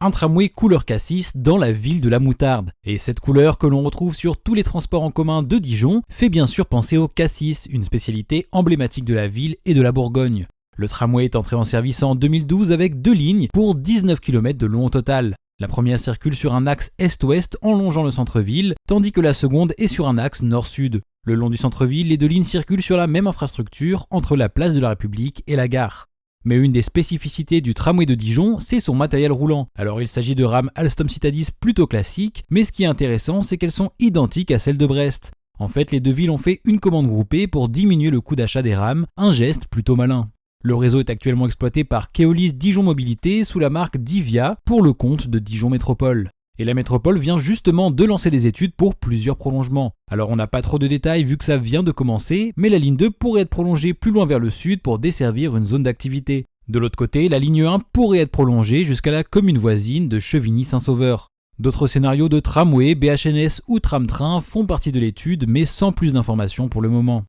un tramway couleur cassis dans la ville de la moutarde. Et cette couleur que l'on retrouve sur tous les transports en commun de Dijon fait bien sûr penser au cassis, une spécialité emblématique de la ville et de la Bourgogne. Le tramway est entré en service en 2012 avec 2 lignes pour 19 km de long au total. La première circule sur un axe est-ouest en longeant le centre-ville, tandis que la seconde est sur un axe nord-sud. Le long du centre-ville, les 2 lignes circulent sur la même infrastructure entre la place de la République et la gare. Mais une des spécificités du tramway de Dijon, c'est son matériel roulant. Alors il s'agit de rames Alstom Citadis plutôt classiques, mais ce qui est intéressant, c'est qu'elles sont identiques à celles de Brest. En fait, les 2 villes ont fait une commande groupée pour diminuer le coût d'achat des rames, un geste plutôt malin. Le réseau est actuellement exploité par Keolis Dijon Mobilité sous la marque Divia pour le compte de Dijon Métropole. Et la métropole vient justement de lancer des études pour plusieurs prolongements. Alors on n'a pas trop de détails vu que ça vient de commencer, mais la ligne 2 pourrait être prolongée plus loin vers le sud pour desservir une zone d'activité. De l'autre côté, la ligne 1 pourrait être prolongée jusqu'à la commune voisine de Chevigny-Saint-Sauveur. D'autres scénarios de tramway, BHNS ou tram-train font partie de l'étude, mais sans plus d'informations pour le moment.